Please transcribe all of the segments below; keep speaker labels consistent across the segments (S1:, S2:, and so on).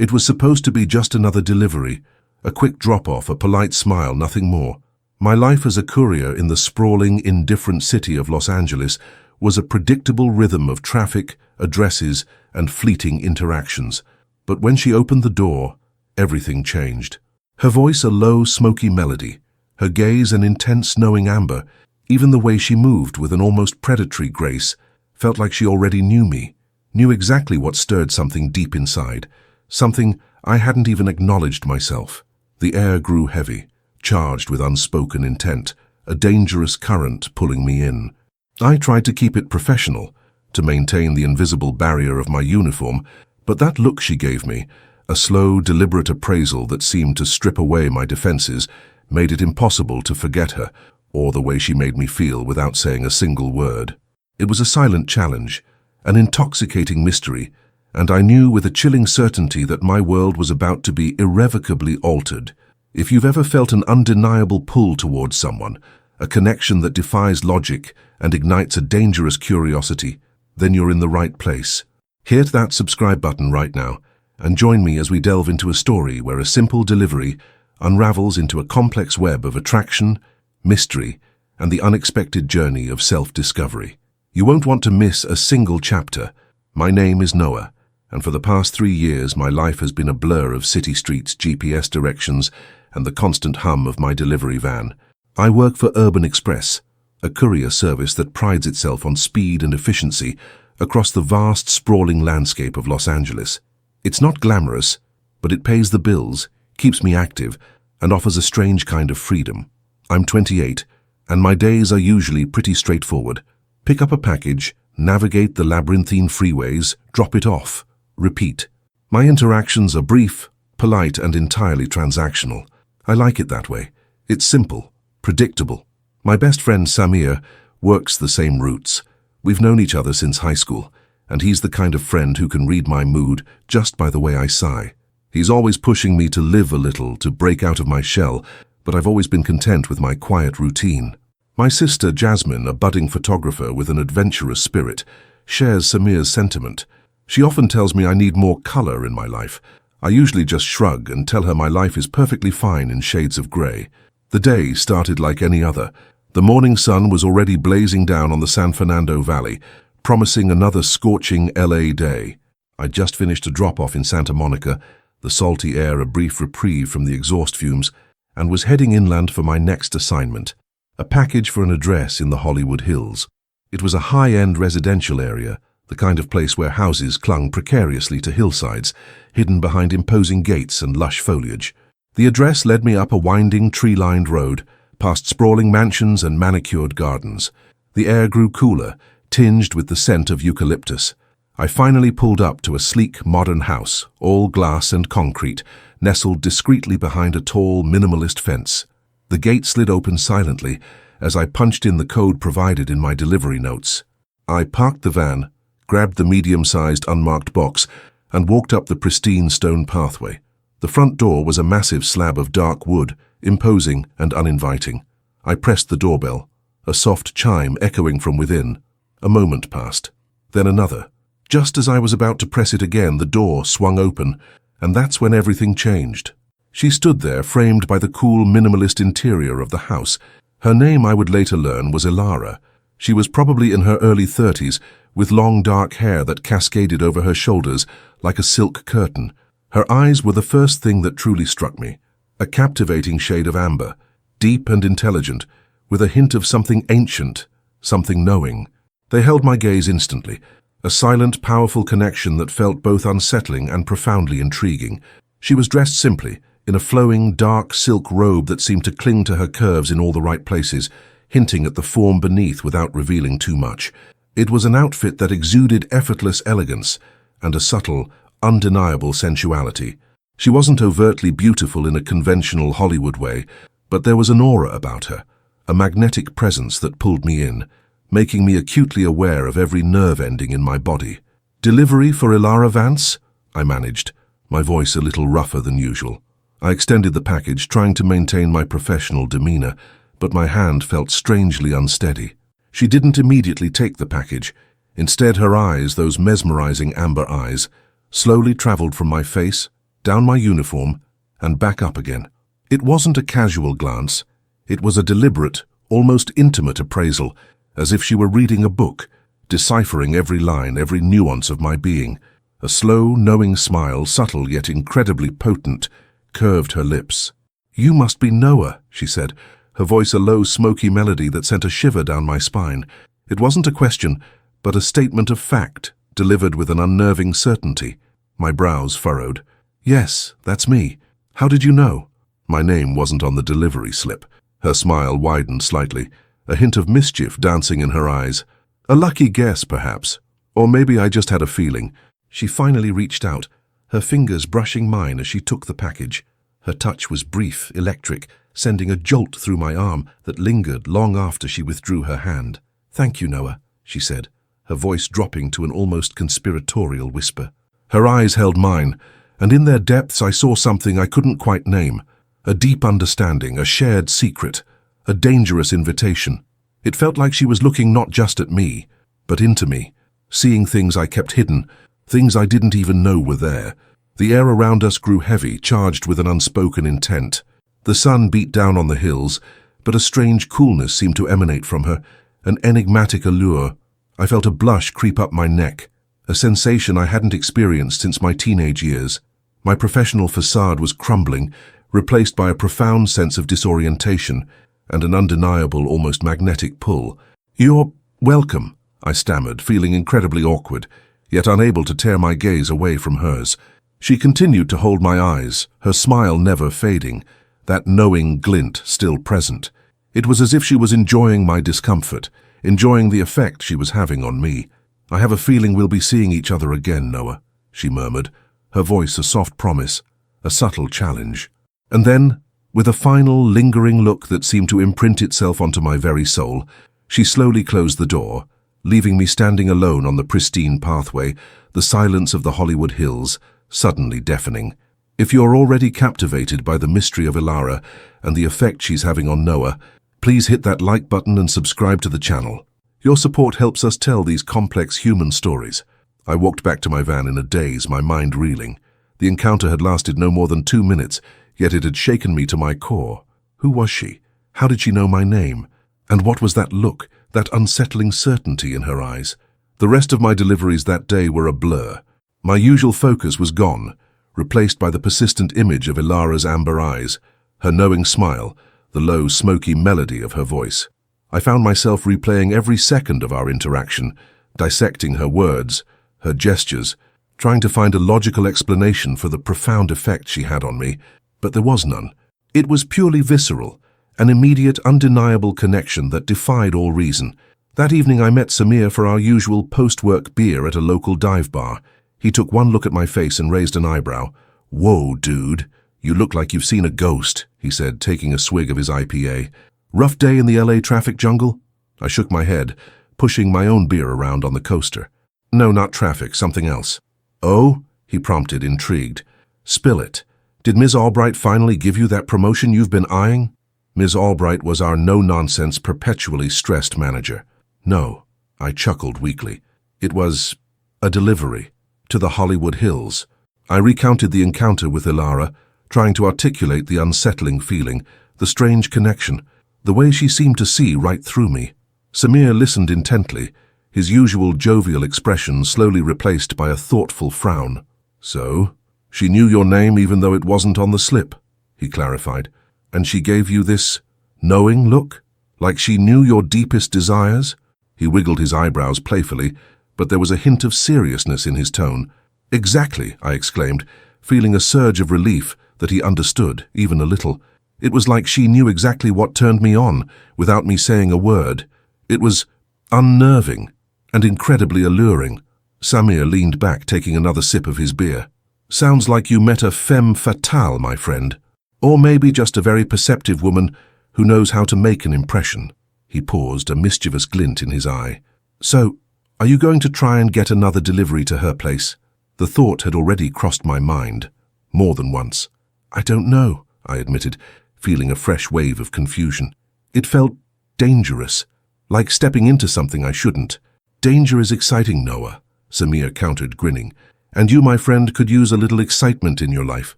S1: It was supposed to be just another delivery, a quick drop-off, a polite smile, nothing more. My life as a courier in the sprawling, indifferent city of Los Angeles was a predictable rhythm of traffic, addresses, and fleeting interactions. But when she opened the door, everything changed. Her voice a low, smoky melody, her gaze an intense, knowing amber. Even the way she moved with an almost predatory grace felt like she already knew me, knew exactly what stirred something deep inside, something I hadn't even acknowledged myself. The air grew heavy, charged with unspoken intent, a dangerous current pulling me in. I tried to keep it professional, to maintain the invisible barrier of my uniform, but that look she gave me, a slow, deliberate appraisal that seemed to strip away my defenses, made it impossible to forget her, or the way she made me feel without saying a single word. It was a silent challenge, an intoxicating mystery, and I knew with a chilling certainty that my world was about to be irrevocably altered. If you've ever felt an undeniable pull towards someone, a connection that defies logic and ignites a dangerous curiosity, then you're in the right place. Hit that subscribe button right now and join me as we delve into a story where a simple delivery unravels into a complex web of attraction, mystery, and the unexpected journey of self-discovery. You won't want to miss a single chapter. My name is Noah, and for the past 3 years my life has been a blur of city streets, GPS directions, and the constant hum of my delivery van. I work for Urban Express, a courier service that prides itself on speed and efficiency across the vast, sprawling landscape of Los Angeles. It's not glamorous, but it pays the bills, keeps me active, and offers a strange kind of freedom. I'm 28, and my days are usually pretty straightforward. Pick up a package, navigate the labyrinthine freeways, drop it off, repeat. My interactions are brief, polite, and entirely transactional. I like it that way. It's simple, predictable. My best friend Samir works the same routes. We've known each other since high school, and he's the kind of friend who can read my mood just by the way I sigh. He's always pushing me to live a little, to break out of my shell, but I've always been content with my quiet routine. My sister Jasmine, a budding photographer with an adventurous spirit, shares Samir's sentiment. She often tells me I need more color in my life. I usually just shrug and tell her my life is perfectly fine in shades of gray. The day started like any other. The morning sun was already blazing down on the San Fernando Valley, promising another scorching LA day. I'd just finished a drop-off in Santa Monica, the salty air a brief reprieve from the exhaust fumes, and was heading inland for my next assignment, a package for an address in the Hollywood Hills. It was a high-end residential area, the kind of place where houses clung precariously to hillsides, hidden behind imposing gates and lush foliage. The address led me up a winding, tree-lined road, past sprawling mansions and manicured gardens. The air grew cooler, tinged with the scent of eucalyptus. I finally pulled up to a sleek, modern house, all glass and concrete, nestled discreetly behind a tall, minimalist fence. The gate slid open silently as I punched in the code provided in my delivery notes. I parked the van, grabbed the medium-sized unmarked box, and walked up the pristine stone pathway. The front door was a massive slab of dark wood, imposing and uninviting. I pressed the doorbell, a soft chime echoing from within. A moment passed, then another. Just as I was about to press it again, the door swung open, and that's when everything changed. She stood there, framed by the cool, minimalist interior of the house. Her name, I would later learn, was Ilara. She was probably in her early 30s, with long dark hair that cascaded over her shoulders like a silk curtain. Her eyes were the first thing that truly struck me, a captivating shade of amber, deep and intelligent, with a hint of something ancient, something knowing. They held my gaze instantly, a silent, powerful connection that felt both unsettling and profoundly intriguing. She was dressed simply, in a flowing, dark silk robe that seemed to cling to her curves in all the right places, hinting at the form beneath without revealing too much. It was an outfit that exuded effortless elegance and a subtle, undeniable sensuality. She wasn't overtly beautiful in a conventional Hollywood way, but there was an aura about her, a magnetic presence that pulled me in, making me acutely aware of every nerve ending in my body. "Delivery for Ilara Vance?" I managed, my voice a little rougher than usual. I extended the package, trying to maintain my professional demeanor, but my hand felt strangely unsteady. She didn't immediately take the package. Instead, her eyes, those mesmerizing amber eyes, slowly traveled from my face down my uniform, and back up again. It wasn't a casual glance. It was a deliberate, almost intimate appraisal, as if she were reading a book, deciphering every line, every nuance of my being. A slow, knowing smile, subtle yet incredibly potent, curved her lips. "You must be Noah," she said, her voice a low, smoky melody that sent a shiver down my spine. It wasn't a question, but a statement of fact, delivered with an unnerving certainty. My brows furrowed. "Yes, that's me. How did you know?" My name wasn't on the delivery slip. Her smile widened slightly, a hint of mischief dancing in her eyes. A lucky guess, perhaps. Or maybe I just had a feeling. She finally reached out, her fingers brushing mine as she took the package. Her touch was brief, electric, sending a jolt through my arm that lingered long after she withdrew her hand. "Thank you, Noah," she said, her voice dropping to an almost conspiratorial whisper. Her eyes held mine, and in their depths I saw something I couldn't quite name. A deep understanding, a shared secret, a dangerous invitation. It felt like she was looking not just at me, but into me, seeing things I kept hidden, things I didn't even know were there. The air around us grew heavy, charged with an unspoken intent. The sun beat down on the hills, but a strange coolness seemed to emanate from her, an enigmatic allure. I felt a blush creep up my neck, a sensation I hadn't experienced since my teenage years. My professional facade was crumbling, replaced by a profound sense of disorientation and an undeniable, almost magnetic pull. "You're welcome," I stammered, feeling incredibly awkward, yet unable to tear my gaze away from hers. She continued to hold my eyes, her smile never fading, that knowing glint still present. It was as if she was enjoying my discomfort, enjoying the effect she was having on me. "I have a feeling we'll be seeing each other again, Noah," she murmured, her voice a soft promise, a subtle challenge. And then, with a final, lingering look that seemed to imprint itself onto my very soul, she slowly closed the door, leaving me standing alone on the pristine pathway, the silence of the Hollywood Hills, suddenly deafening. If you're already captivated by the mystery of Ilara and the effect she's having on Noah, please hit that like button and subscribe to the channel. Your support helps us tell these complex human stories. I walked back to my van in a daze, my mind reeling. The encounter had lasted no more than 2 minutes, yet it had shaken me to my core. Who was she? How did she know my name? And what was that look, that unsettling certainty in her eyes? The rest of my deliveries that day were a blur. My usual focus was gone, replaced by the persistent image of Ilara's amber eyes, her knowing smile, the low, smoky melody of her voice. I found myself replaying every second of our interaction, dissecting her words, her gestures, trying to find a logical explanation for the profound effect she had on me, but there was none. It was purely visceral, an immediate, undeniable connection that defied all reason. That evening I met Samir for our usual post-work beer at a local dive bar. He took one look at my face and raised an eyebrow. "Whoa, dude, you look like you've seen a ghost," he said, taking a swig of his IPA. "Rough day in the LA traffic jungle?" I shook my head, pushing my own beer around on the coaster. "No, not traffic, something else." "Oh?" he prompted, intrigued. "Spill it. Did Ms. Albright finally give you that promotion you've been eyeing?" Ms. Albright was our no-nonsense, perpetually stressed manager. "No," I chuckled weakly. "It was a delivery to the Hollywood Hills." I recounted the encounter with Ilara, trying to articulate the unsettling feeling, the strange connection, the way she seemed to see right through me. Samir listened intently, his usual jovial expression slowly replaced by a thoughtful frown. "So, she knew your name even though it wasn't on the slip," he clarified. "And she gave you this knowing look? Like she knew your deepest desires?" He wiggled his eyebrows playfully, but there was a hint of seriousness in his tone. "Exactly," I exclaimed, feeling a surge of relief that he understood, even a little. It was like she knew exactly what turned me on, without me saying a word. It was unnerving and incredibly alluring. Samir leaned back, taking another sip of his beer. "Sounds like you met a femme fatale, my friend. Or maybe just a very perceptive woman who knows how to make an impression." He paused, a mischievous glint in his eye. "So, are you going to try and get another delivery to her place?" The thought had already crossed my mind, more than once. "I don't know," I admitted, feeling a fresh wave of confusion. It felt dangerous, like stepping into something I shouldn't. "Danger is exciting, Noah," Samir countered, grinning. And you, my friend, could use a little excitement in your life.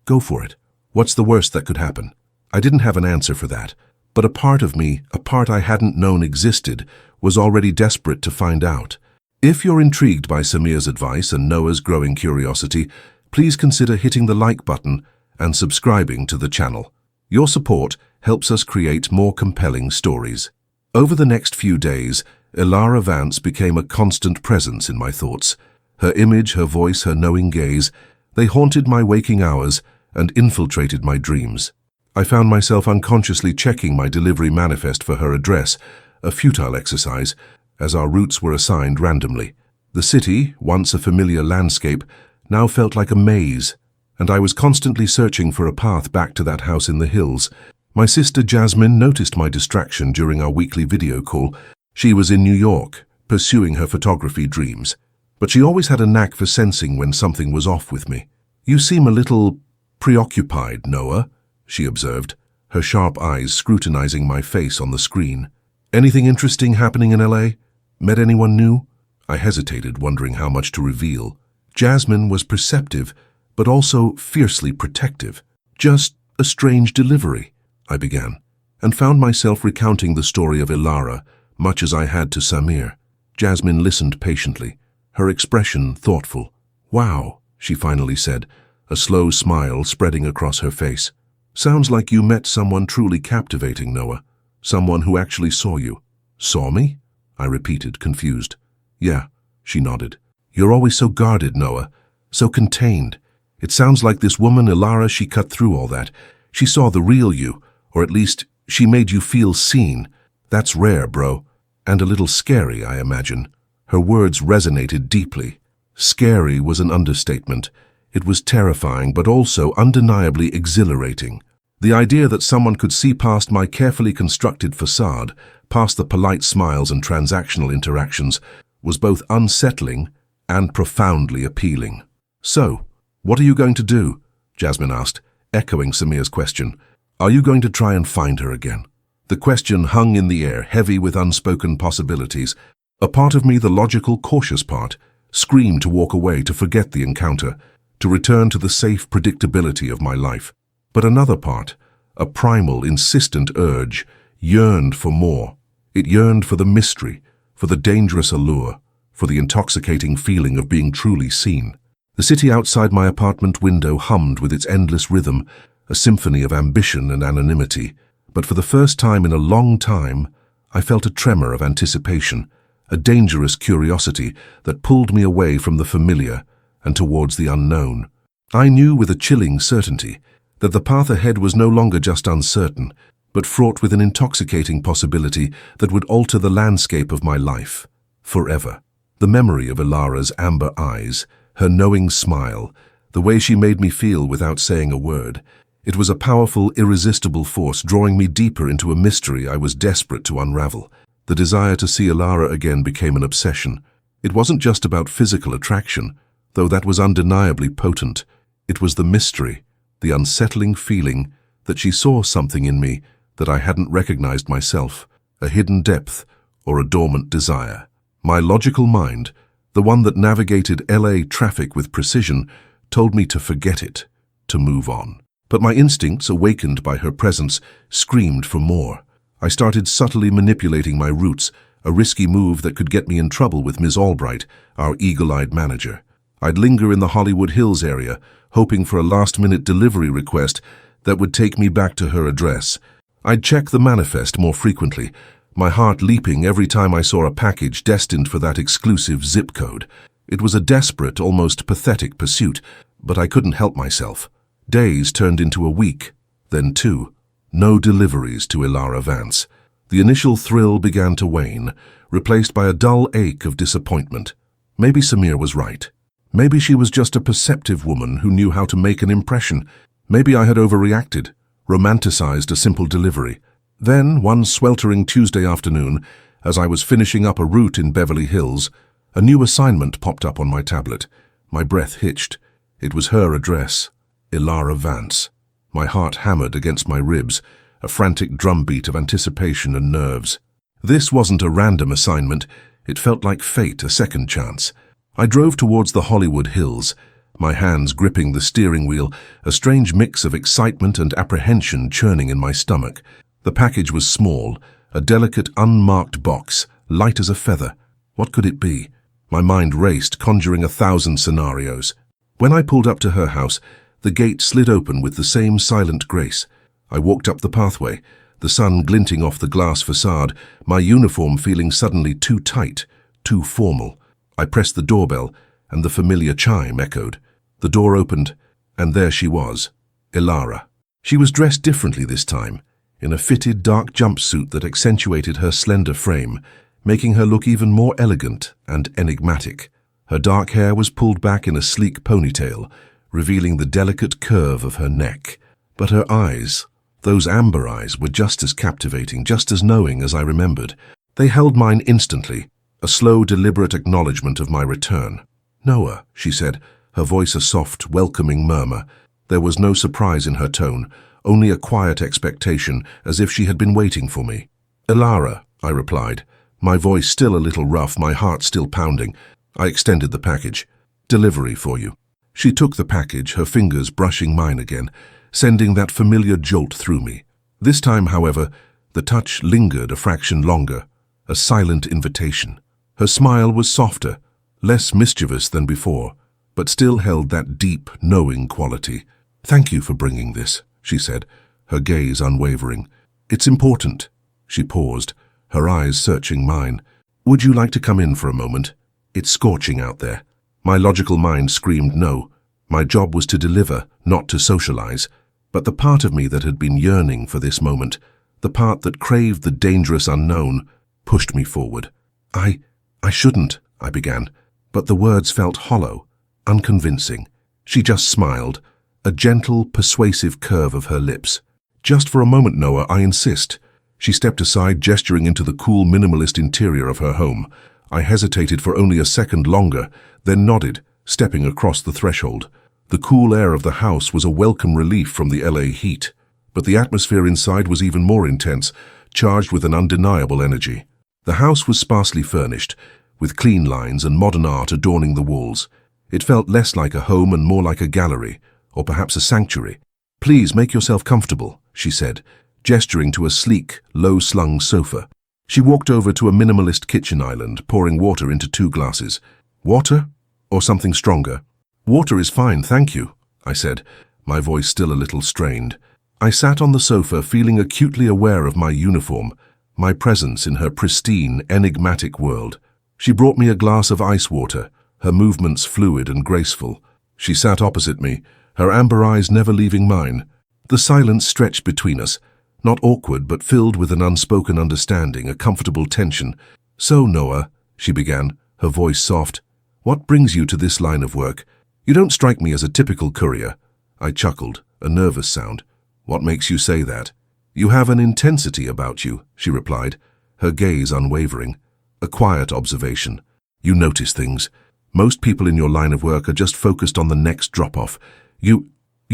S1: Go for it. What's the worst that could happen? I didn't have an answer for that, but a part of me, a part I hadn't known existed, was already desperate to find out. If you're intrigued by Samir's advice and Noah's growing curiosity, please consider hitting the like button and subscribing to the channel. Your support helps us create more compelling stories. Over the next few days, Ilara Vance became a constant presence in my thoughts. Her image, her voice, her knowing gaze, they haunted my waking hours and infiltrated my dreams. I found myself unconsciously checking my delivery manifest for her address, a futile exercise, as our routes were assigned randomly. The city, once a familiar landscape, now felt like a maze, and I was constantly searching for a path back to that house in the hills. My sister Jasmine noticed my distraction during our weekly video call. She was in New York, pursuing her photography dreams, but she always had a knack for sensing when something was off with me. "You seem a little preoccupied, Noah," she observed, her sharp eyes scrutinizing my face on the screen. "Anything interesting happening in LA? Met anyone new?" I hesitated, wondering how much to reveal. Jasmine was perceptive, but also fiercely protective. "Just a strange delivery," I began, and found myself recounting the story of Ilara, much as I had to Samir. Jasmine listened patiently, her expression thoughtful. "Wow," she finally said, a slow smile spreading across her face. "Sounds like you met someone truly captivating, Noah. Someone who actually saw you." "Saw me?" I repeated, confused. "Yeah," she nodded. "You're always so guarded, Noah, so contained. It sounds like this woman, Ilara, she cut through all that. She saw the real you, or at least she made you feel seen. That's rare, bro. And a little scary, I imagine." Her words resonated deeply. Scary was an understatement. It was terrifying, but also undeniably exhilarating. The idea that someone could see past my carefully constructed facade, past the polite smiles and transactional interactions, was both unsettling and profoundly appealing. "So, what are you going to do?" Jasmine asked, echoing Samir's question. "Are you going to try and find her again?" The question hung in the air, heavy with unspoken possibilities. A part of me, the logical, cautious part, screamed to walk away, to forget the encounter, to return to the safe predictability of my life. But another part, a primal, insistent urge, yearned for more. It yearned for the mystery, for the dangerous allure, for the intoxicating feeling of being truly seen. The city outside my apartment window hummed with its endless rhythm, a symphony of ambition and anonymity. But for the first time in a long time, I felt a tremor of anticipation, a dangerous curiosity that pulled me away from the familiar and towards the unknown. I knew with a chilling certainty that the path ahead was no longer just uncertain, but fraught with an intoxicating possibility that would alter the landscape of my life forever. The memory of Ilara's amber eyes, her knowing smile, the way she made me feel without saying a word, it was a powerful, irresistible force drawing me deeper into a mystery I was desperate to unravel. The desire to see Ilara again became an obsession. It wasn't just about physical attraction, though that was undeniably potent. It was the mystery, the unsettling feeling that she saw something in me that I hadn't recognized myself, a hidden depth or a dormant desire. My logical mind, the one that navigated LA traffic with precision, told me to forget it, to move on. But my instincts, awakened by her presence, screamed for more. I started subtly manipulating my routes, a risky move that could get me in trouble with Ms. Albright, our eagle-eyed manager. I'd linger in the Hollywood Hills area, hoping for a last-minute delivery request that would take me back to her address. I'd check the manifest more frequently, my heart leaping every time I saw a package destined for that exclusive zip code. It was a desperate, almost pathetic pursuit, but I couldn't help myself. Days turned into a week, then 2. No deliveries to Ilara Vance. The initial thrill began to wane, replaced by a dull ache of disappointment. Maybe Samir was right. Maybe she was just a perceptive woman who knew how to make an impression. Maybe I had overreacted, romanticized a simple delivery. Then, one sweltering Tuesday afternoon, as I was finishing up a route in Beverly Hills, a new assignment popped up on my tablet. My breath hitched. It was her address, Ilara Vance. My heart hammered against my ribs, a frantic drumbeat of anticipation and nerves. This wasn't a random assignment. It felt like fate, a second chance. I drove towards the Hollywood Hills, my hands gripping the steering wheel, a strange mix of excitement and apprehension churning in my stomach. The package was small, a delicate, unmarked box, light as a feather. What could it be? My mind raced, conjuring 1,000 scenarios. When I pulled up to her house, the gate slid open with the same silent grace. I walked up the pathway, the sun glinting off the glass facade, my uniform feeling suddenly too tight, too formal. I pressed the doorbell, and the familiar chime echoed. The door opened, and there she was, Ilara. She was dressed differently this time, in a fitted dark jumpsuit that accentuated her slender frame, making her look even more elegant and enigmatic. Her dark hair was pulled back in a sleek ponytail, revealing the delicate curve of her neck. But her eyes, those amber eyes, were just as captivating, just as knowing as I remembered. They held mine instantly, a slow, deliberate acknowledgement of my return. "Noah," she said, her voice a soft, welcoming murmur. There was no surprise in her tone, only a quiet expectation, as if she had been waiting for me. "Ilara," I replied, my voice still a little rough, my heart still pounding. I extended the package. "Delivery for you." She took the package, her fingers brushing mine again, sending that familiar jolt through me. This time, however, the touch lingered a fraction longer, a silent invitation. Her smile was softer, less mischievous than before, but still held that deep, knowing quality. "Thank you for bringing this," she said, her gaze unwavering. "It's important." She paused, her eyes searching mine. "Would you like to come in for a moment? It's scorching out there." My logical mind screamed no. My job was to deliver, not to socialize. But the part of me that had been yearning for this moment, the part that craved the dangerous unknown, pushed me forward. I shouldn't," I began, but the words felt hollow, unconvincing. She just smiled, a gentle, persuasive curve of her lips. "Just for a moment, Noah, I insist." She stepped aside, gesturing into the cool, minimalist interior of her home. I hesitated for only a second longer, then nodded, stepping across the threshold. The cool air of the house was a welcome relief from the LA heat, but the atmosphere inside was even more intense, charged with an undeniable energy. The house was sparsely furnished, with clean lines and modern art adorning the walls. It felt less like a home and more like a gallery, or perhaps a sanctuary. "Please make yourself comfortable," she said, gesturing to a sleek, low-slung sofa. She walked over to a minimalist kitchen island, pouring water into 2 glasses. "Water? Or something stronger?" "Water is fine, thank you," I said, my voice still a little strained. I sat on the sofa, feeling acutely aware of my uniform, my presence in her pristine, enigmatic world. She brought me a glass of ice water, her movements fluid and graceful. She sat opposite me, her amber eyes never leaving mine. The silence stretched between us, not awkward but filled with an unspoken understanding, a comfortable tension. "So, Noah," she began, her voice soft, "what brings you to this line of work? You don't strike me as a typical courier." I chuckled, a nervous sound. "What makes you say that?" "You have an intensity about you," she replied, her gaze unwavering. "A quiet observation. You notice things. Most people in your line of work are just focused on the next drop-off. You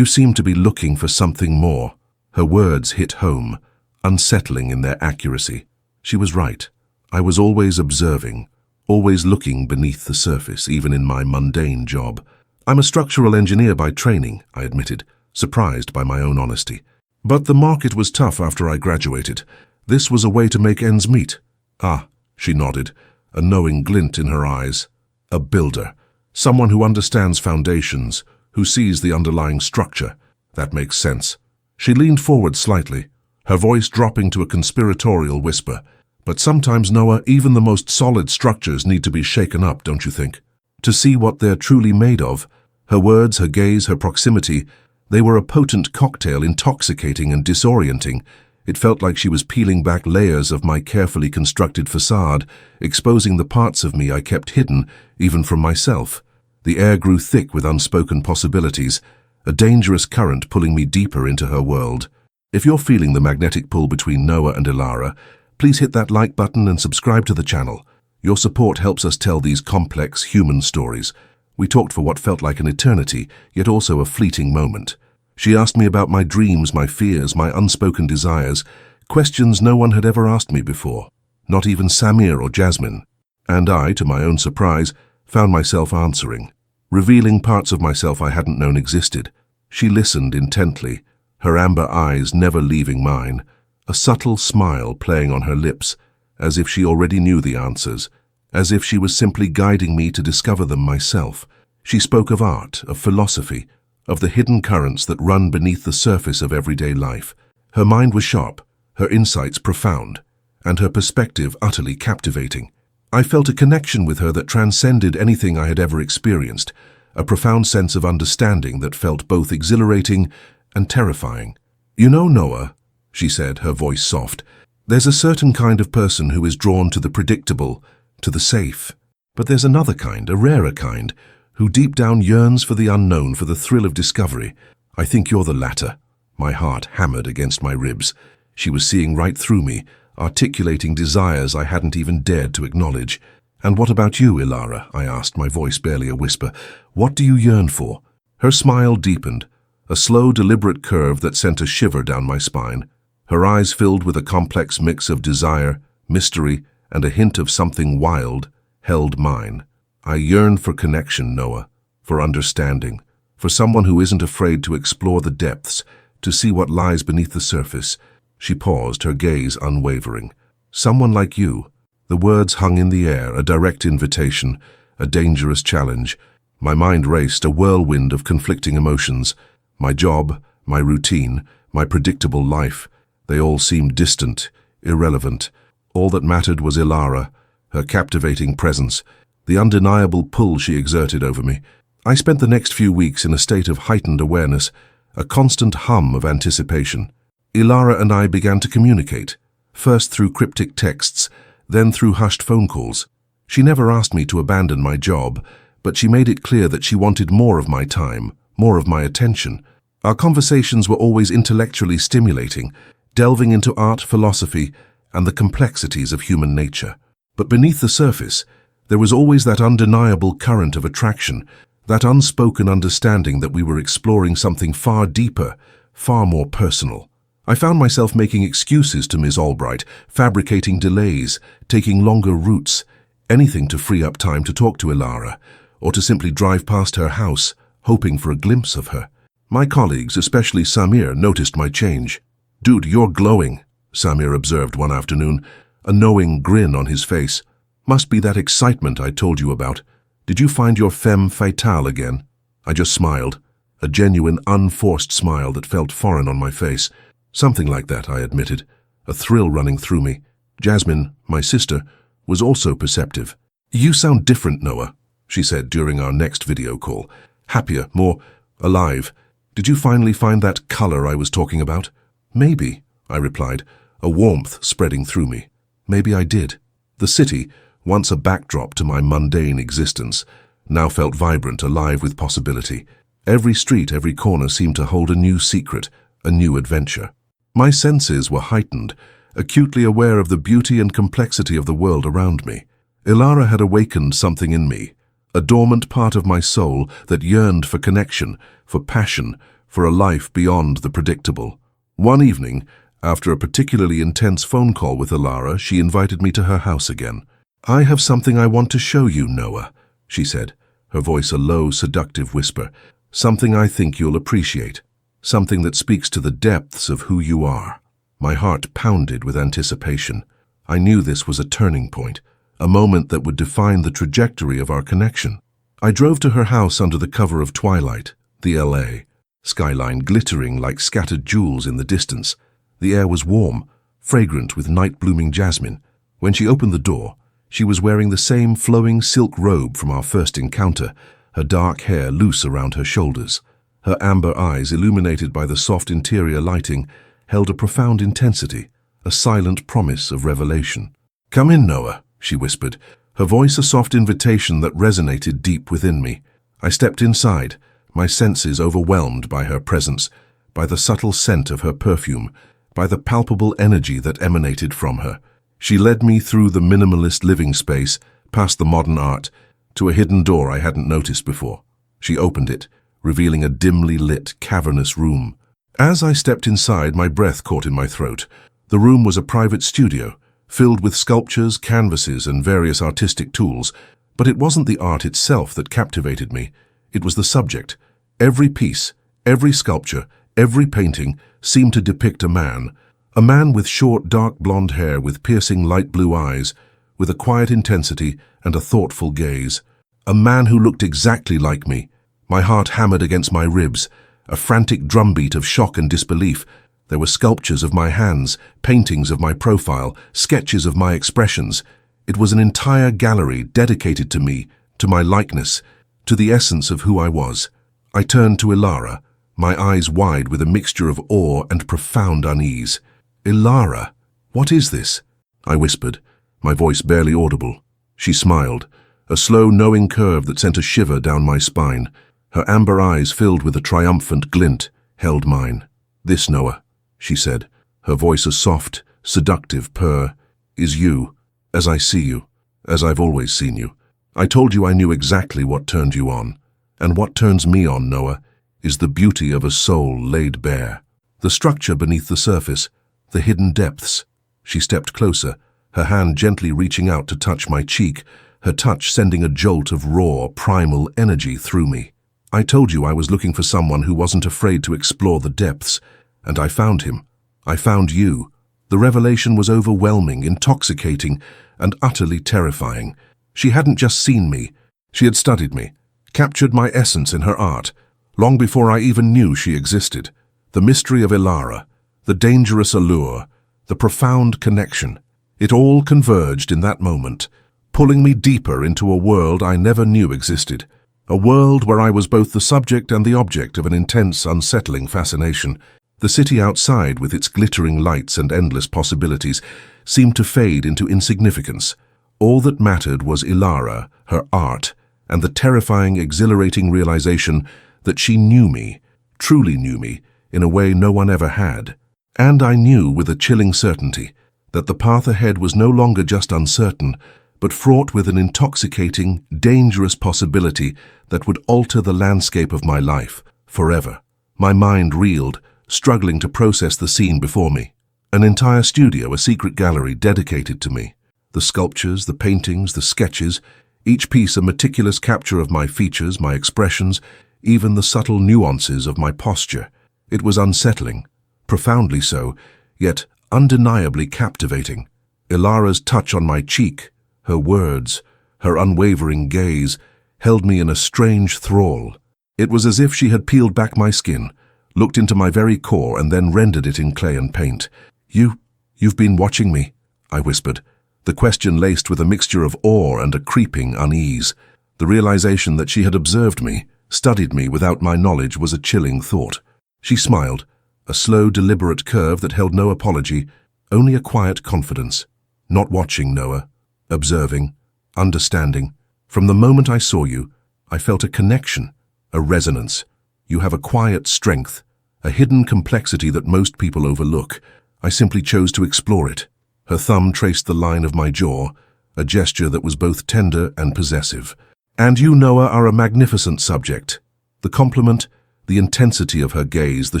S1: seem to be looking for something more." Her words hit home, unsettling in their accuracy. She was right. I was always observing, always looking beneath the surface, even in my mundane job. "I'm a structural engineer by training," I admitted, surprised by my own honesty. "But the market was tough after I graduated. This was a way to make ends meet." "Ah," she nodded, a knowing glint in her eyes. "A builder. Someone who understands foundations, who sees the underlying structure. That makes sense." She leaned forward slightly, her voice dropping to a conspiratorial whisper. "But sometimes, Noah, even the most solid structures need to be shaken up, don't you think? To see what they're truly made of." Her words, her gaze, her proximity, they were a potent cocktail, intoxicating and disorienting. It felt like she was peeling back layers of my carefully constructed facade, exposing the parts of me I kept hidden, even from myself. The air grew thick with unspoken possibilities, a dangerous current pulling me deeper into her world. If you're feeling the magnetic pull between Noah and Ilara, please hit that like button and subscribe to the channel. Your support helps us tell these complex human stories. We talked for what felt like an eternity, yet also a fleeting moment. She asked me about my dreams, my fears, my unspoken desires, questions no one had ever asked me before, not even Samir or Jasmine. And I, to my own surprise, found myself answering, revealing parts of myself I hadn't known existed. She listened intently, her amber eyes never leaving mine, a subtle smile playing on her lips, as if she already knew the answers, as if she was simply guiding me to discover them myself. She spoke of art, of philosophy, of the hidden currents that run beneath the surface of everyday life. Her mind was sharp, her insights profound, and her perspective utterly captivating. I felt a connection with her that transcended anything I had ever experienced, a profound sense of understanding that felt both exhilarating and terrifying. "You know, Noah," she said, her voice soft, "there's a certain kind of person who is drawn to the predictable, to the safe. But there's another kind, a rarer kind, who deep down yearns for the unknown, for the thrill of discovery. I think you're the latter." My heart hammered against my ribs. She was seeing right through me, articulating desires I hadn't even dared to acknowledge. "And what about you, Ilara?" I asked, my voice barely a whisper. "What do you yearn for?" Her smile deepened, a slow, deliberate curve that sent a shiver down my spine. Her eyes filled with a complex mix of desire, mystery, and a hint of something wild, held mine. "I yearn for connection, Noah, for understanding, for someone who isn't afraid to explore the depths, to see what lies beneath the surface." She paused, her gaze unwavering. "Someone like you." The words hung in the air, a direct invitation, a dangerous challenge. My mind raced, a whirlwind of conflicting emotions. My job, my routine, my predictable life, they all seemed distant, irrelevant. All that mattered was Ilara, her captivating presence, the undeniable pull she exerted over me. I spent the next few weeks in a state of heightened awareness, a constant hum of anticipation. Ilara and I began to communicate, first through cryptic texts, then through hushed phone calls. She never asked me to abandon my job, but she made it clear that she wanted more of my time, more of my attention. Our conversations were always intellectually stimulating, delving into art, philosophy, and the complexities of human nature. But beneath the surface, there was always that undeniable current of attraction, that unspoken understanding that we were exploring something far deeper, far more personal. I found myself making excuses to Ms. Albright, fabricating delays, taking longer routes, anything to free up time to talk to Ilara, or to simply drive past her house, hoping for a glimpse of her. My colleagues, especially Samir, noticed my change. "Dude, you're glowing," Samir observed one afternoon, a knowing grin on his face. "Must be that excitement I told you about. Did you find your femme fatale again?" I just smiled, a genuine, unforced smile that felt foreign on my face. "Something like that," I admitted, a thrill running through me. Jasmine, my sister, was also perceptive. "You sound different, Noah," she said during our next video call. "Happier, more alive. Did you finally find that color I was talking about?" "Maybe," I replied, a warmth spreading through me. Maybe I did. The city, once a backdrop to my mundane existence, now felt vibrant, alive with possibility. Every street, every corner seemed to hold a new secret, a new adventure. My senses were heightened, acutely aware of the beauty and complexity of the world around me. Ilara had awakened something in me, a dormant part of my soul that yearned for connection, for passion, for a life beyond the predictable. One evening, after a particularly intense phone call with Ilara, she invited me to her house again. "I have something I want to show you, Noah," she said, her voice a low, seductive whisper. "Something I think you'll appreciate. Something that speaks to the depths of who you are." My heart pounded with anticipation. I knew this was a turning point, a moment that would define the trajectory of our connection. I drove to her house under the cover of twilight, the LA, skyline glittering like scattered jewels in the distance. The air was warm, fragrant with night-blooming jasmine. When she opened the door, she was wearing the same flowing silk robe from our first encounter, her dark hair loose around her shoulders. Her amber eyes, illuminated by the soft interior lighting, held a profound intensity, a silent promise of revelation. "Come in, Noah," she whispered, her voice a soft invitation that resonated deep within me. I stepped inside, my senses overwhelmed by her presence, by the subtle scent of her perfume, by the palpable energy that emanated from her. She led me through the minimalist living space, past the modern art, to a hidden door I hadn't noticed before. She opened it, revealing a dimly lit, cavernous room. As I stepped inside, my breath caught in my throat. The room was a private studio, filled with sculptures, canvases, and various artistic tools. But it wasn't the art itself that captivated me. It was the subject. Every piece, every sculpture, every painting seemed to depict a man with short, dark blonde hair, with piercing light blue eyes, with a quiet intensity and a thoughtful gaze. A man who looked exactly like me. My heart hammered against my ribs, a frantic drumbeat of shock and disbelief. There were sculptures of my hands, paintings of my profile, sketches of my expressions. It was an entire gallery dedicated to me, to my likeness, to the essence of who I was. I turned to Ilara, my eyes wide with a mixture of awe and profound unease. "Ilara, what is this?" I whispered, my voice barely audible. She smiled, a slow, knowing curve that sent a shiver down my spine. Her amber eyes, filled with a triumphant glint, held mine. "This, Noah," she said, her voice a soft, seductive purr, "is you, as I see you, as I've always seen you. I told you I knew exactly what turned you on. And what turns me on, Noah, is the beauty of a soul laid bare. The structure beneath the surface, the hidden depths." She stepped closer, her hand gently reaching out to touch my cheek, her touch sending a jolt of raw, primal energy through me. "I told you I was looking for someone who wasn't afraid to explore the depths, and I found him. I found you." The revelation was overwhelming, intoxicating, and utterly terrifying. She hadn't just seen me, she had studied me, captured my essence in her art, long before I even knew she existed. The mystery of Ilara, the dangerous allure, the profound connection. It all converged in that moment, pulling me deeper into a world I never knew existed. A world where I was both the subject and the object of an intense, unsettling fascination. The city outside, with its glittering lights and endless possibilities, seemed to fade into insignificance. All that mattered was Ilara, her art, and the terrifying, exhilarating realization that she knew me, truly knew me, in a way no one ever had. And I knew with a chilling certainty that the path ahead was no longer just uncertain, but fraught with an intoxicating, dangerous possibility that would alter the landscape of my life forever. My mind reeled, struggling to process the scene before me. An entire studio, a secret gallery dedicated to me. The sculptures, the paintings, the sketches, each piece a meticulous capture of my features, my expressions, even the subtle nuances of my posture. It was unsettling, profoundly so, yet undeniably captivating. Ilara's touch on my cheek, her words, her unwavering gaze, held me in a strange thrall. It was as if she had peeled back my skin, looked into my very core, and then rendered it in clay and paint. You've been watching me," I whispered, the question laced with a mixture of awe and a creeping unease. The realization that she had observed me, studied me without my knowledge, was a chilling thought. She smiled, a slow, deliberate curve that held no apology, only a quiet confidence. "Not watching, Noah. Observing, understanding. From the moment I saw you, I felt a connection, a resonance. You have a quiet strength, a hidden complexity that most people overlook. I simply chose to explore it." Her thumb traced the line of my jaw, a gesture that was both tender and possessive. "And you, Noah, are a magnificent subject." The compliment, the intensity of her gaze, the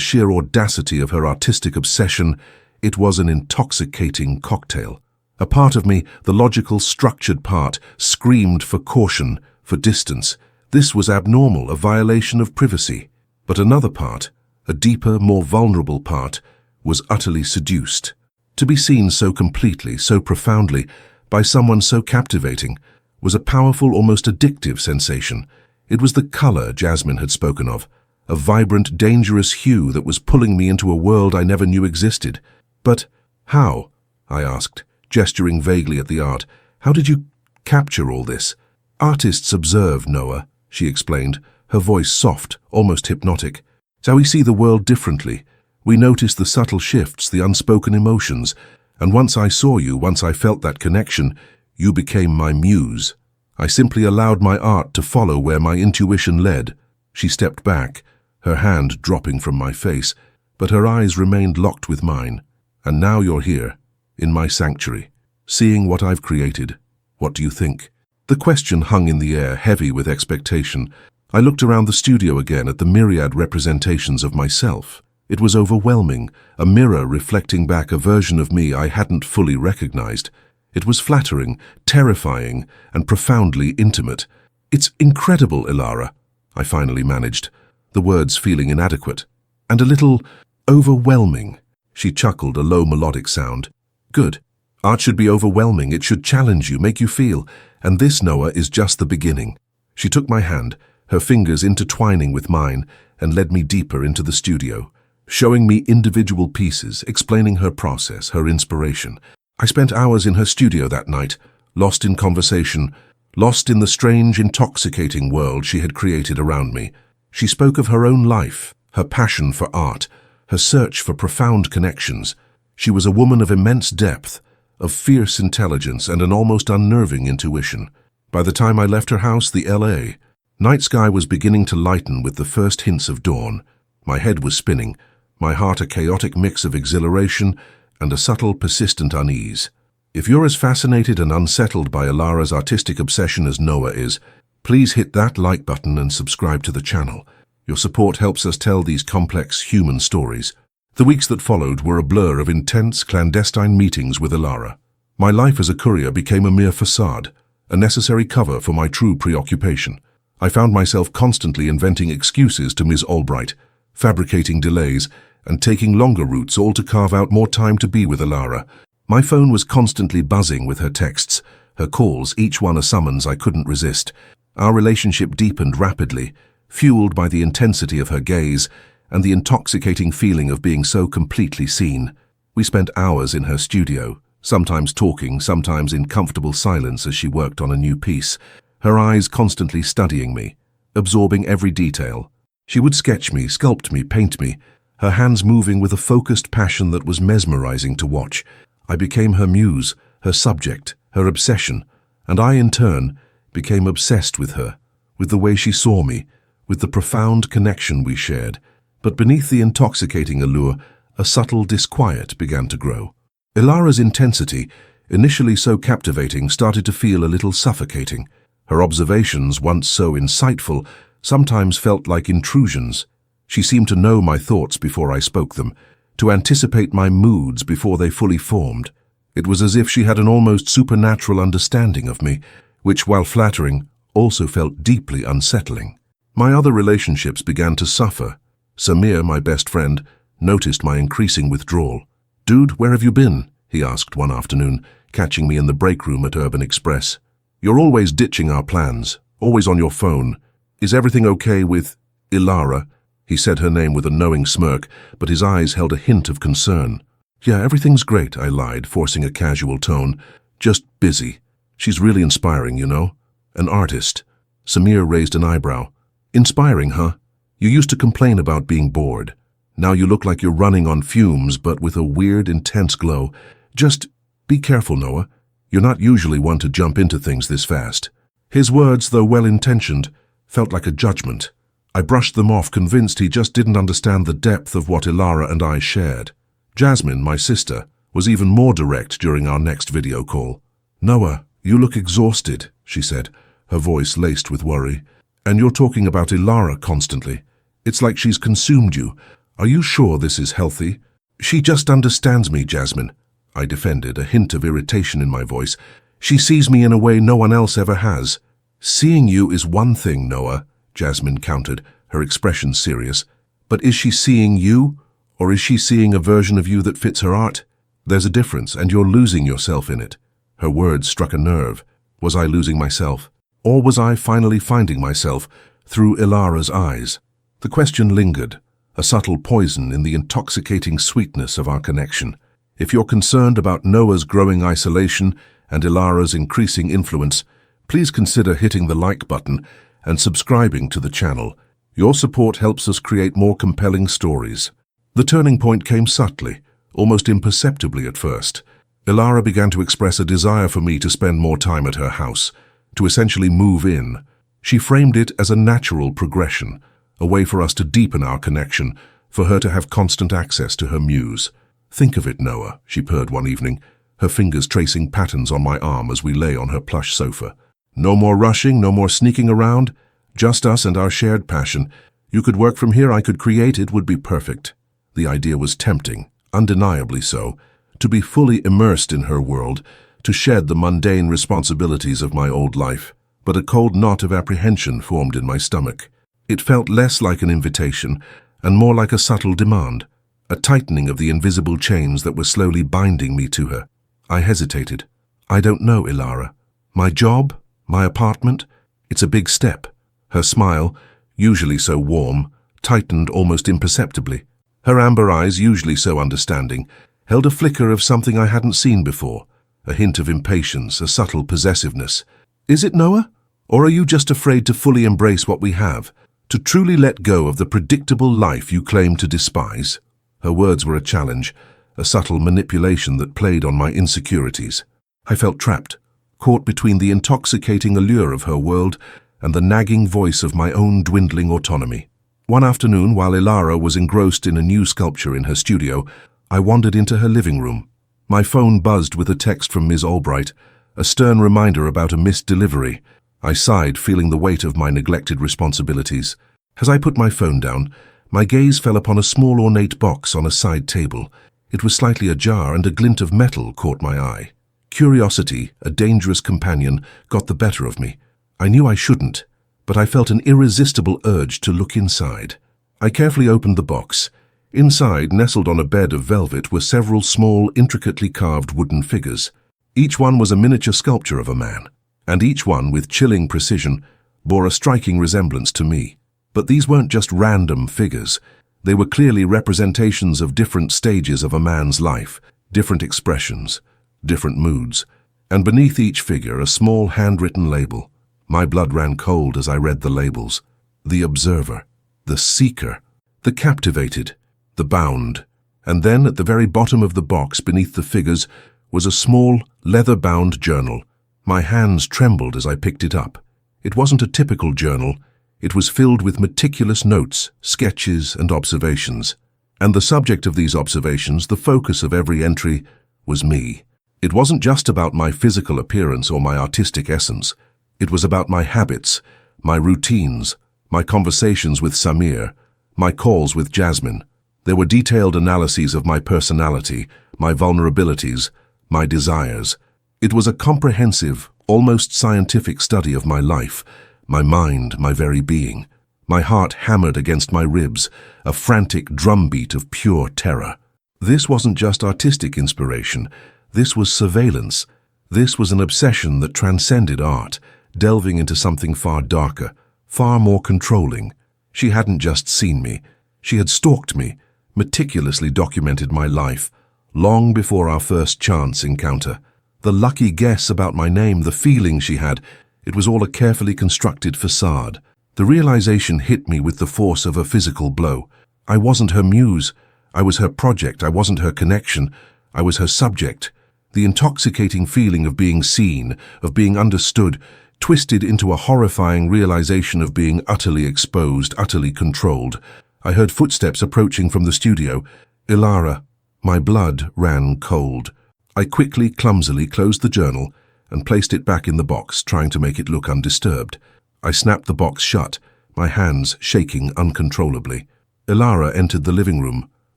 S1: sheer audacity of her artistic obsession, it was an intoxicating cocktail. A part of me, the logical, structured part, screamed for caution, for distance. This was abnormal, a violation of privacy. But another part, a deeper, more vulnerable part, was utterly seduced. To be seen so completely, so profoundly, by someone so captivating, was a powerful, almost addictive sensation. It was the color Jasmine had spoken of, a vibrant, dangerous hue that was pulling me into a world I never knew existed. "But how?" I asked, gesturing vaguely at the art. "How did you capture all this?" "Artists observe, Noah," she explained, her voice soft, almost hypnotic. "It's how we see the world differently. We notice the subtle shifts, the unspoken emotions. And once I saw you, once I felt that connection, you became my muse. I simply allowed my art to follow where my intuition led." She stepped back, her hand dropping from my face, but her eyes remained locked with mine. "And now you're here, in my sanctuary, seeing what I've created. What do you think?" The question hung in the air, heavy with expectation. I looked around the studio again at the myriad representations of myself. It was overwhelming, a mirror reflecting back a version of me I hadn't fully recognized. It was flattering, terrifying, and profoundly intimate. "It's incredible, Ilara," I finally managed, the words feeling inadequate, "and a little overwhelming." She chuckled, a low melodic sound. "Good. Art should be overwhelming. It should challenge you, make you feel. And this, Noah, is just the beginning." She took my hand, her fingers intertwining with mine, and led me deeper into the studio, showing me individual pieces, explaining her process, her inspiration. I spent hours in her studio that night, lost in conversation, lost in the strange, intoxicating world she had created around me. She spoke of her own life, her passion for art, her search for profound connections. She was a woman of immense depth, of fierce intelligence and an almost unnerving intuition. By the time I left her house, the L.A. night sky was beginning to lighten with the first hints of dawn. My head was spinning, my heart a chaotic mix of exhilaration and a subtle, persistent unease. If you're as fascinated and unsettled by Ilara's artistic obsession as Noah is, please hit that like button and subscribe to the channel. Your support helps us tell these complex human stories. The weeks that followed were a blur of intense, clandestine meetings with Ilara. My life as a courier became a mere facade, a necessary cover for my true preoccupation. I found myself constantly inventing excuses to Ms. Albright, fabricating delays, and taking longer routes, all to carve out more time to be with Ilara. My phone was constantly buzzing with her texts, her calls, each one a summons I couldn't resist. Our relationship deepened rapidly, fueled by the intensity of her gaze and the intoxicating feeling of being so completely seen. We spent hours in her studio, sometimes talking, sometimes in comfortable silence as she worked on a new piece, her eyes constantly studying me, absorbing every detail. She would sketch me, sculpt me, paint me, her hands moving with a focused passion that was mesmerizing to watch. I became her muse, her subject, her obsession, and I, in turn, became obsessed with her, with the way she saw me, with the profound connection we shared. But beneath the intoxicating allure, a subtle disquiet began to grow. Ilara's intensity, initially so captivating, started to feel a little suffocating. Her observations, once so insightful, sometimes felt like intrusions. She seemed to know my thoughts before I spoke them, to anticipate my moods before they fully formed. It was as if she had an almost supernatural understanding of me, which, while flattering, also felt deeply unsettling. My other relationships began to suffer. Samir, my best friend, noticed my increasing withdrawal. "Dude, where have you been?" he asked one afternoon, catching me in the break room at Urban Express. "You're always ditching our plans, always on your phone. Is everything okay with Ilara?" He said her name with a knowing smirk, but his eyes held a hint of concern. "Yeah, everything's great," I lied, forcing a casual tone. "Just busy. She's really inspiring, you know. An artist." Samir raised an eyebrow. "Inspiring, huh? You used to complain about being bored. Now you look like you're running on fumes, but with a weird, intense glow. Just be careful, Noah. You're not usually one to jump into things this fast." His words, though well-intentioned, felt like a judgment. I brushed them off, convinced he just didn't understand the depth of what Ilara and I shared. Jasmine, my sister, was even more direct during our next video call. "Noah, you look exhausted," she said, her voice laced with worry. "And you're talking about Ilara constantly. It's like she's consumed you. Are you sure this is healthy?" "She just understands me, Jasmine," I defended, a hint of irritation in my voice. "She sees me in a way no one else ever has." "Seeing you is one thing, Noah," Jasmine countered, her expression serious. "But is she seeing you, or is she seeing a version of you that fits her art? There's a difference, and you're losing yourself in it." Her words struck a nerve. Was I losing myself? Or was I finally finding myself through Ilara's eyes? The question lingered, a subtle poison in the intoxicating sweetness of our connection. If you're concerned about Noah's growing isolation and Ilara's increasing influence, please consider hitting the like button and subscribing to the channel. Your support helps us create more compelling stories. The turning point came subtly, almost imperceptibly at first. Ilara began to express a desire for me to spend more time at her house, to essentially move in. She framed it as a natural progression, a way for us to deepen our connection, for her to have constant access to her muse. "Think of it, Noah," she purred one evening, her fingers tracing patterns on my arm as we lay on her plush sofa. "No more rushing, no more sneaking around, just us and our shared passion. You could work from here, I could create, it would be perfect." The idea was tempting, undeniably so, to be fully immersed in her world, to shed the mundane responsibilities of my old life, but a cold knot of apprehension formed in my stomach. It felt less like an invitation and more like a subtle demand, a tightening of the invisible chains that were slowly binding me to her. I hesitated. I don't know, Ilara. My job? My apartment? It's a big step. Her smile, usually so warm, tightened almost imperceptibly. Her amber eyes, usually so understanding, held a flicker of something I hadn't seen before, a hint of impatience, a subtle possessiveness. Is it, Noah? Or are you just afraid to fully embrace what we have, to truly let go of the predictable life you claim to despise? Her words were a challenge, a subtle manipulation that played on my insecurities. I felt trapped, caught between the intoxicating allure of her world and the nagging voice of my own dwindling autonomy. One afternoon, while Ilara was engrossed in a new sculpture in her studio, I wandered into her living room. My phone buzzed with a text from Ms. Albright, a stern reminder about a missed delivery. I sighed, feeling the weight of my neglected responsibilities. As I put my phone down, my gaze fell upon a small ornate box on a side table. It was slightly ajar, and a glint of metal caught my eye. Curiosity, a dangerous companion, got the better of me. I knew I shouldn't, but I felt an irresistible urge to look inside. I carefully opened the box. Inside, nestled on a bed of velvet, were several small, intricately carved wooden figures. Each one was a miniature sculpture of a man, and each one, with chilling precision, bore a striking resemblance to me. But these weren't just random figures. They were clearly representations of different stages of a man's life, different expressions, different moods, and beneath each figure a small handwritten label. My blood ran cold as I read the labels. The observer, the seeker, the captivated, the bound. And then at the very bottom of the box beneath the figures was a small, leather-bound journal. My hands trembled as I picked it up. It wasn't a typical journal. It was filled with meticulous notes, sketches, and observations. And the subject of these observations, the focus of every entry, was me. It wasn't just about my physical appearance or my artistic essence. It was about my habits, my routines, my conversations with Samir, my calls with Jasmine. There were detailed analyses of my personality, my vulnerabilities, my desires. It was a comprehensive, almost scientific study of my life, my mind, my very being. My heart hammered against my ribs, a frantic drumbeat of pure terror. This wasn't just artistic inspiration. This was surveillance. This was an obsession that transcended art, delving into something far darker, far more controlling. She hadn't just seen me. She had stalked me, meticulously documented my life, long before our first chance encounter. The lucky guess about my name, the feeling she had, it was all a carefully constructed facade. The realization hit me with the force of a physical blow. I wasn't her muse. I was her project. I wasn't her connection. I was her subject. The intoxicating feeling of being seen, of being understood, twisted into a horrifying realization of being utterly exposed, utterly controlled. I heard footsteps approaching from the studio. Ilara. My blood ran cold. I quickly, clumsily closed the journal and placed it back in the box, trying to make it look undisturbed. I snapped the box shut, my hands shaking uncontrollably. Ilara entered the living room,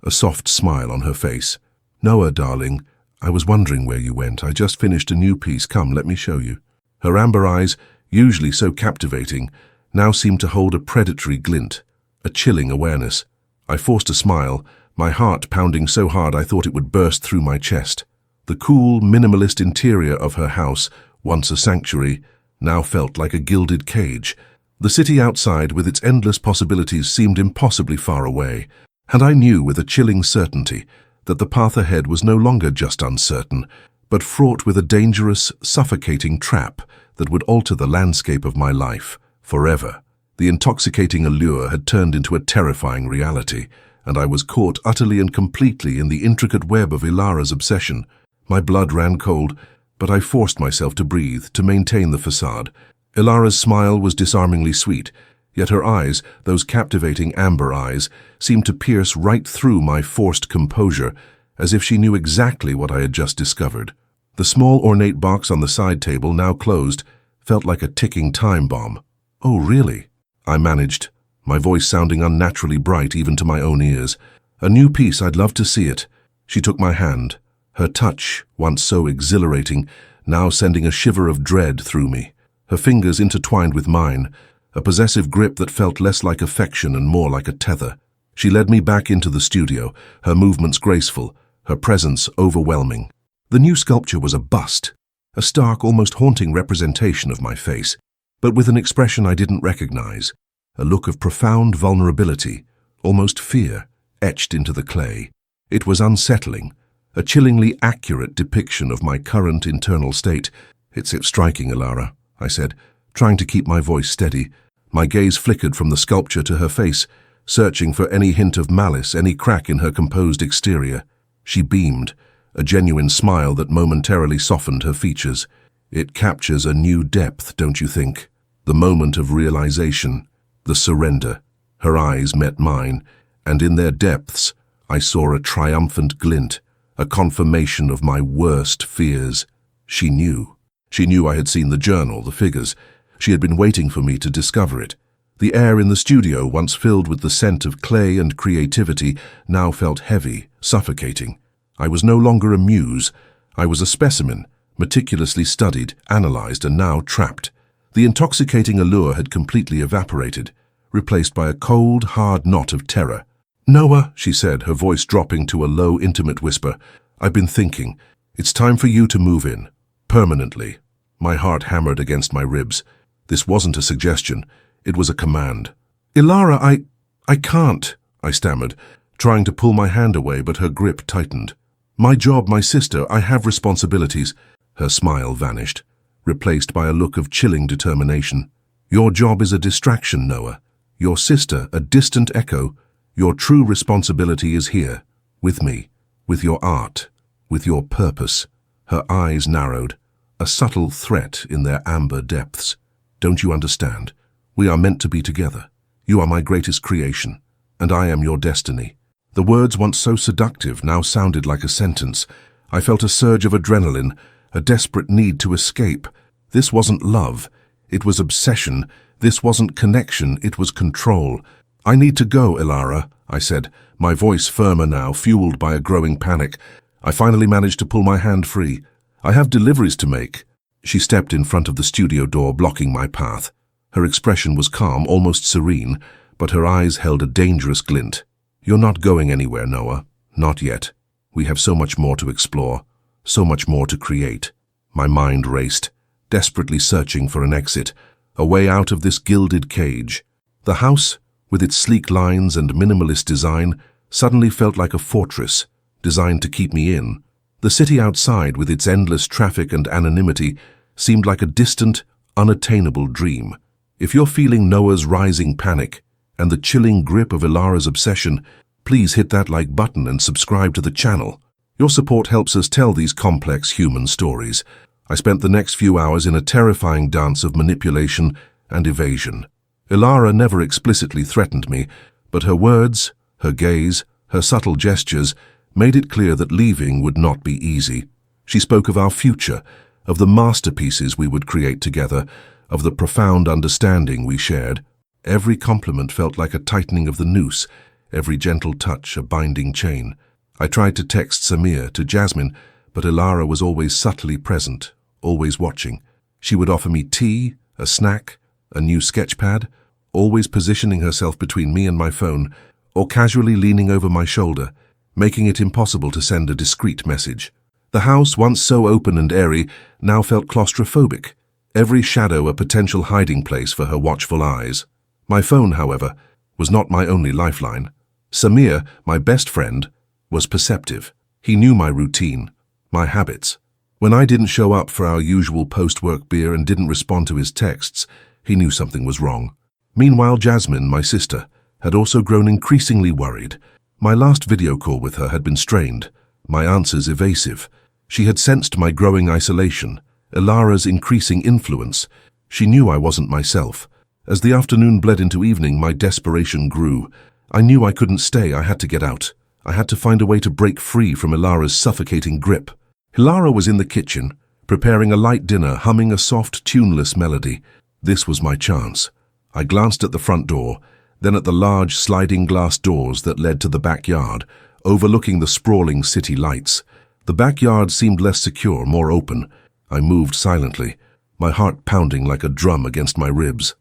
S1: a soft smile on her face. Noah, darling, I was wondering where you went. I just finished a new piece. Come, let me show you. Her amber eyes, usually so captivating, now seemed to hold a predatory glint, a chilling awareness. I forced a smile, my heart pounding so hard I thought it would burst through my chest. The cool, minimalist interior of her house, once a sanctuary, now felt like a gilded cage. The city outside, with its endless possibilities, seemed impossibly far away, and I knew with a chilling certainty that the path ahead was no longer just uncertain, but fraught with a dangerous, suffocating trap that would alter the landscape of my life forever. The intoxicating allure had turned into a terrifying reality, and I was caught utterly and completely in the intricate web of Ilara's obsession. My blood ran cold, but I forced myself to breathe, to maintain the facade. Ilara's smile was disarmingly sweet, yet her eyes, those captivating amber eyes, seemed to pierce right through my forced composure, as if she knew exactly what I had just discovered. The small ornate box on the side table, now closed, felt like a ticking time bomb. "Oh, really?" I managed, my voice sounding unnaturally bright even to my own ears. "A new piece, I'd love to see it." She took my hand. Her touch, once so exhilarating, now sending a shiver of dread through me. Her fingers intertwined with mine, a possessive grip that felt less like affection and more like a tether. She led me back into the studio, her movements graceful, her presence overwhelming. The new sculpture was a bust, a stark, almost haunting representation of my face, but with an expression I didn't recognize, a look of profound vulnerability, almost fear, etched into the clay. It was unsettling, a chillingly accurate depiction of my current internal state. "It's striking, Ilara," I said, trying to keep my voice steady. My gaze flickered from the sculpture to her face, searching for any hint of malice, any crack in her composed exterior. She beamed, a genuine smile that momentarily softened her features. "It captures a new depth, don't you think? The moment of realization, the surrender." Her eyes met mine, and in their depths I saw a triumphant glint, a confirmation of my worst fears. She knew. She knew I had seen the journal, the figures. She had been waiting for me to discover it. The air in the studio, once filled with the scent of clay and creativity, now felt heavy, suffocating. I was no longer a muse. I was a specimen, meticulously studied, analyzed, and now trapped. The intoxicating allure had completely evaporated, replaced by a cold, hard knot of terror. "Noah," she said, her voice dropping to a low, intimate whisper, "I've been thinking. It's time for you to move in. Permanently." My heart hammered against my ribs. This wasn't a suggestion. It was a command. "Ilara, I can't," I stammered, trying to pull my hand away, but her grip tightened. "My job, my sister, I have responsibilities." Her smile vanished, replaced by a look of chilling determination. "Your job is a distraction, Noah. Your sister, a distant echo. Your true responsibility is here, with me, with your art, with your purpose." Her eyes narrowed, a subtle threat in their amber depths. "Don't you understand? We are meant to be together. You are my greatest creation, and I am your destiny." The words, once so seductive, now sounded like a sentence. I felt a surge of adrenaline, a desperate need to escape. This wasn't love. It was obsession. This wasn't connection. It was control. "I need to go, Ilara," I said, my voice firmer now, fueled by a growing panic. I finally managed to pull my hand free. "I have deliveries to make." She stepped in front of the studio door, blocking my path. Her expression was calm, almost serene, but her eyes held a dangerous glint. "You're not going anywhere, Noah. Not yet. We have so much more to explore, so much more to create." My mind raced, desperately searching for an exit, a way out of this gilded cage. The house, with its sleek lines and minimalist design, suddenly felt like a fortress, designed to keep me in. The city outside, with its endless traffic and anonymity, seemed like a distant, unattainable dream. If you're feeling Noah's rising panic and the chilling grip of Ilara's obsession, please hit that like button and subscribe to the channel. Your support helps us tell these complex human stories. I spent the next few hours in a terrifying dance of manipulation and evasion. Ilara never explicitly threatened me, but her words, her gaze, her subtle gestures made it clear that leaving would not be easy. She spoke of our future, of the masterpieces we would create together, of the profound understanding we shared. Every compliment felt like a tightening of the noose, every gentle touch a binding chain. I tried to text Samir, to Jasmine, but Ilara was always subtly present, always watching. She would offer me tea, a snack, a new sketch pad, always positioning herself between me and my phone, or casually leaning over my shoulder, making it impossible to send a discreet message. The house, once so open and airy, now felt claustrophobic, every shadow a potential hiding place for her watchful eyes. My phone, however, was not my only lifeline. Samir, my best friend, was perceptive. He knew my routine, my habits. When I didn't show up for our usual post-work beer and didn't respond to his texts, he knew something was wrong. Meanwhile, Jasmine, my sister, had also grown increasingly worried. My last video call with her had been strained, my answers evasive. She had sensed my growing isolation, Ilara's increasing influence. She knew I wasn't myself. As the afternoon bled into evening, my desperation grew. I knew I couldn't stay. I had to get out. I had to find a way to break free from Ilara's suffocating grip. Ilara was in the kitchen, preparing a light dinner, humming a soft, tuneless melody. This was my chance. I glanced at the front door, then at the large sliding glass doors that led to the backyard, overlooking the sprawling city lights. The backyard seemed less secure, more open. I moved silently, my heart pounding like a drum against my ribs.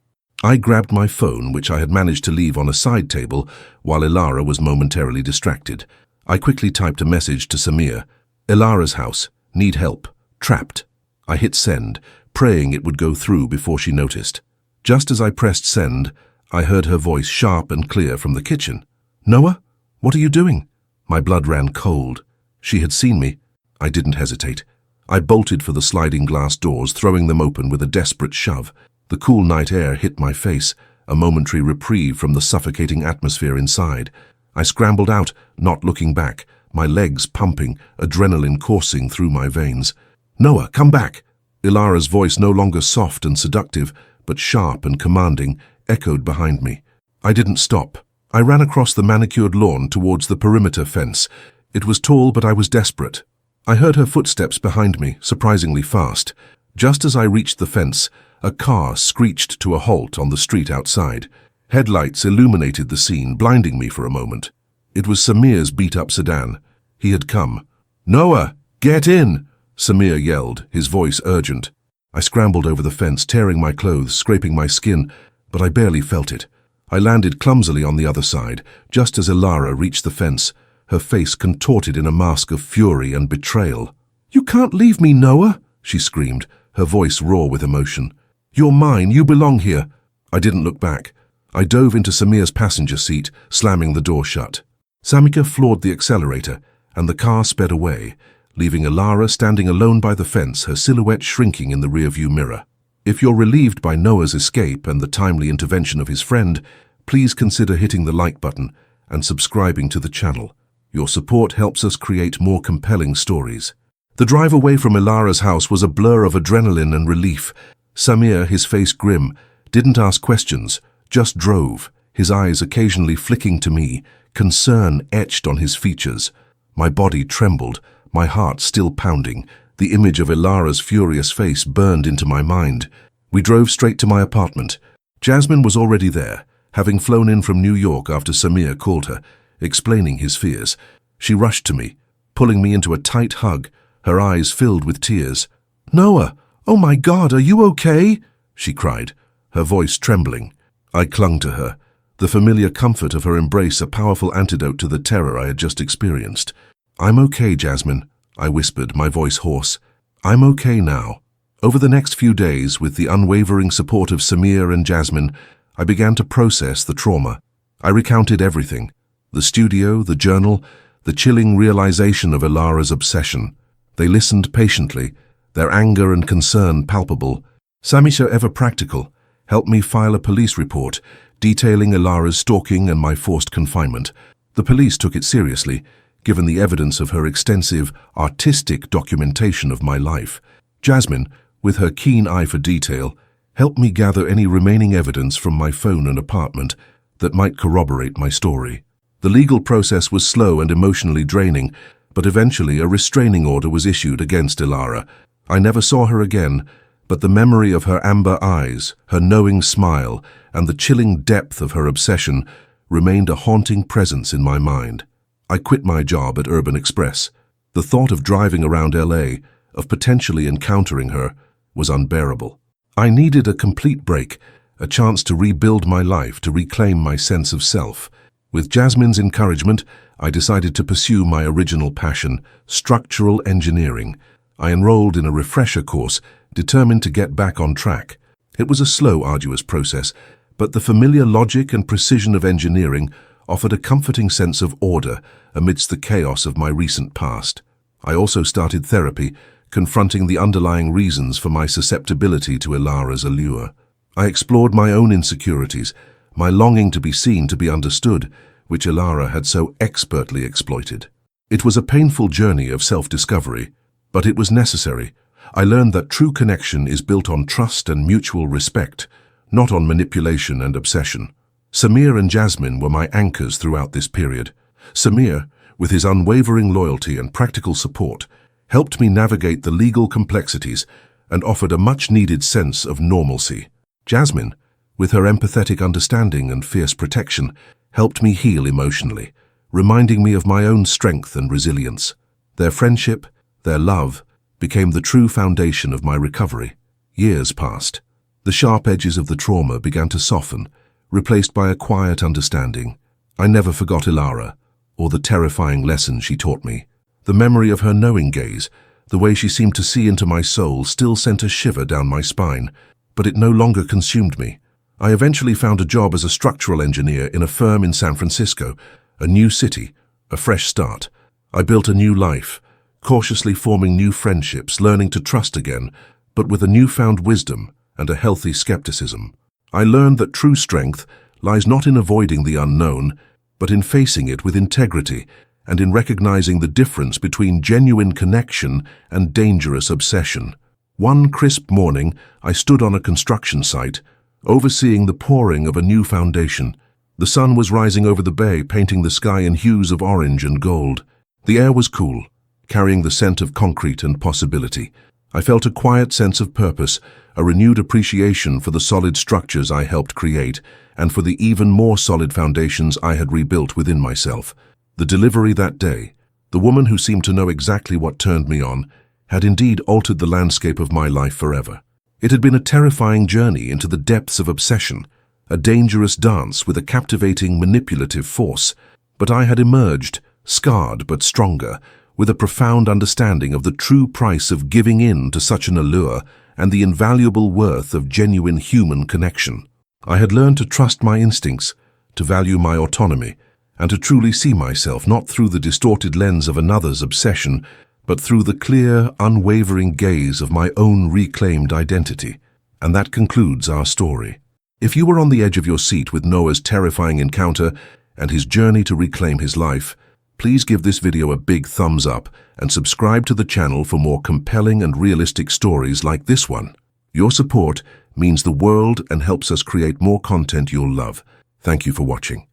S1: I grabbed my phone, which I had managed to leave on a side table while Ilara was momentarily distracted. I quickly typed a message to Samir. Ilara's house. Need help. Trapped. I hit send, praying it would go through before she noticed. Just as I pressed send, I heard her voice sharp and clear from the kitchen. Noah? What are you doing? My blood ran cold. She had seen me. I didn't hesitate. I bolted for the sliding glass doors, throwing them open with a desperate shove. The cool night air hit my face, a momentary reprieve from the suffocating atmosphere inside. I scrambled out, not looking back, my legs pumping, adrenaline coursing through my veins. Noah, come back! Ilara's voice, no longer soft and seductive, but sharp and commanding, echoed behind me. I didn't stop. I ran across the manicured lawn towards the perimeter fence. It was tall, but I was desperate. I heard her footsteps behind me, surprisingly fast. Just as I reached the fence, a car screeched to a halt on the street outside. Headlights illuminated the scene, blinding me for a moment. It was Samir's beat-up sedan. He had come. Noah, get in! Samir yelled, his voice urgent. I scrambled over the fence, tearing my clothes, scraping my skin, but I barely felt it. I landed clumsily on the other side, just as Ilara reached the fence, her face contorted in a mask of fury and betrayal. You can't leave me, Noah, she screamed, her voice raw with emotion. You're mine, you belong here. I didn't look back. I dove into Samir's passenger seat, slamming the door shut. Samika floored the accelerator, and the car sped away, leaving Ilara standing alone by the fence, her silhouette shrinking in the rearview mirror. If you're relieved by Noah's escape and the timely intervention of his friend, please consider hitting the like button and subscribing to the channel. Your support helps us create more compelling stories. The drive away from Ilara's house was a blur of adrenaline and relief. Samir, his face grim, didn't ask questions, just drove, his eyes occasionally flicking to me, concern etched on his features. My body trembled, my heart still pounding. The image of Ilara's furious face burned into my mind. We drove straight to my apartment. Jasmine was already there, having flown in from New York after Samir called her, explaining his fears. She rushed to me, pulling me into a tight hug, her eyes filled with tears. Noah, oh my God, are you okay? She cried, her voice trembling. I clung to her, the familiar comfort of her embrace a powerful antidote to the terror I had just experienced. I'm okay, Jasmine, I whispered, my voice hoarse. I'm okay now. Over the next few days, with the unwavering support of Samir and Jasmine, I began to process the trauma. I recounted everything. The studio, the journal, the chilling realization of Ilara's obsession. They listened patiently, their anger and concern palpable. Samisha, ever practical, helped me file a police report detailing Ilara's stalking and my forced confinement. The police took it seriously, given the evidence of her extensive, artistic documentation of my life. Jasmine, with her keen eye for detail, helped me gather any remaining evidence from my phone and apartment that might corroborate my story. The legal process was slow and emotionally draining, but eventually a restraining order was issued against Ilara. I never saw her again, but the memory of her amber eyes, her knowing smile, and the chilling depth of her obsession remained a haunting presence in my mind. I quit my job at Urban Express. The thought of driving around LA, of potentially encountering her, was unbearable. I needed a complete break, a chance to rebuild my life, to reclaim my sense of self. With Jasmine's encouragement, I decided to pursue my original passion, structural engineering. I enrolled in a refresher course, determined to get back on track. It was a slow, arduous process, but the familiar logic and precision of engineering offered a comforting sense of order amidst the chaos of my recent past. I also started therapy, confronting the underlying reasons for my susceptibility to Ilara's allure. I explored my own insecurities, my longing to be seen, to be understood, which Ilara had so expertly exploited. It was a painful journey of self-discovery, but it was necessary. I learned that true connection is built on trust and mutual respect, not on manipulation and obsession. Samir and Jasmine were my anchors throughout this period. Samir, with his unwavering loyalty and practical support, helped me navigate the legal complexities and offered a much-needed sense of normalcy. Jasmine, with her empathetic understanding and fierce protection, helped me heal emotionally, reminding me of my own strength and resilience. Their friendship, their love, became the true foundation of my recovery. Years passed. The sharp edges of the trauma began to soften, replaced by a quiet understanding. I never forgot Ilara, or the terrifying lesson she taught me. The memory of her knowing gaze, the way she seemed to see into my soul, still sent a shiver down my spine, but it no longer consumed me. I eventually found a job as a structural engineer in a firm in San Francisco, a new city, a fresh start. I built a new life, cautiously forming new friendships, learning to trust again, but with a newfound wisdom and a healthy skepticism. I learned that true strength lies not in avoiding the unknown, but in facing it with integrity and in recognizing the difference between genuine connection and dangerous obsession. One crisp morning, I stood on a construction site, overseeing the pouring of a new foundation. The sun was rising over the bay, painting the sky in hues of orange and gold. The air was cool, carrying the scent of concrete and possibility. I felt a quiet sense of purpose, a renewed appreciation for the solid structures I helped create, and for the even more solid foundations I had rebuilt within myself. The delivery that day, the woman who seemed to know exactly what turned me on, had indeed altered the landscape of my life forever. It had been a terrifying journey into the depths of obsession, a dangerous dance with a captivating, manipulative force, but I had emerged, scarred but stronger, with a profound understanding of the true price of giving in to such an allure and the invaluable worth of genuine human connection. I had learned to trust my instincts, to value my autonomy, and to truly see myself not through the distorted lens of another's obsession, but through the clear, unwavering gaze of my own reclaimed identity. And that concludes our story. If you were on the edge of your seat with Noah's terrifying encounter and his journey to reclaim his life, please give this video a big thumbs up and subscribe to the channel for more compelling and realistic stories like this one. Your support means the world and helps us create more content you'll love. Thank you for watching.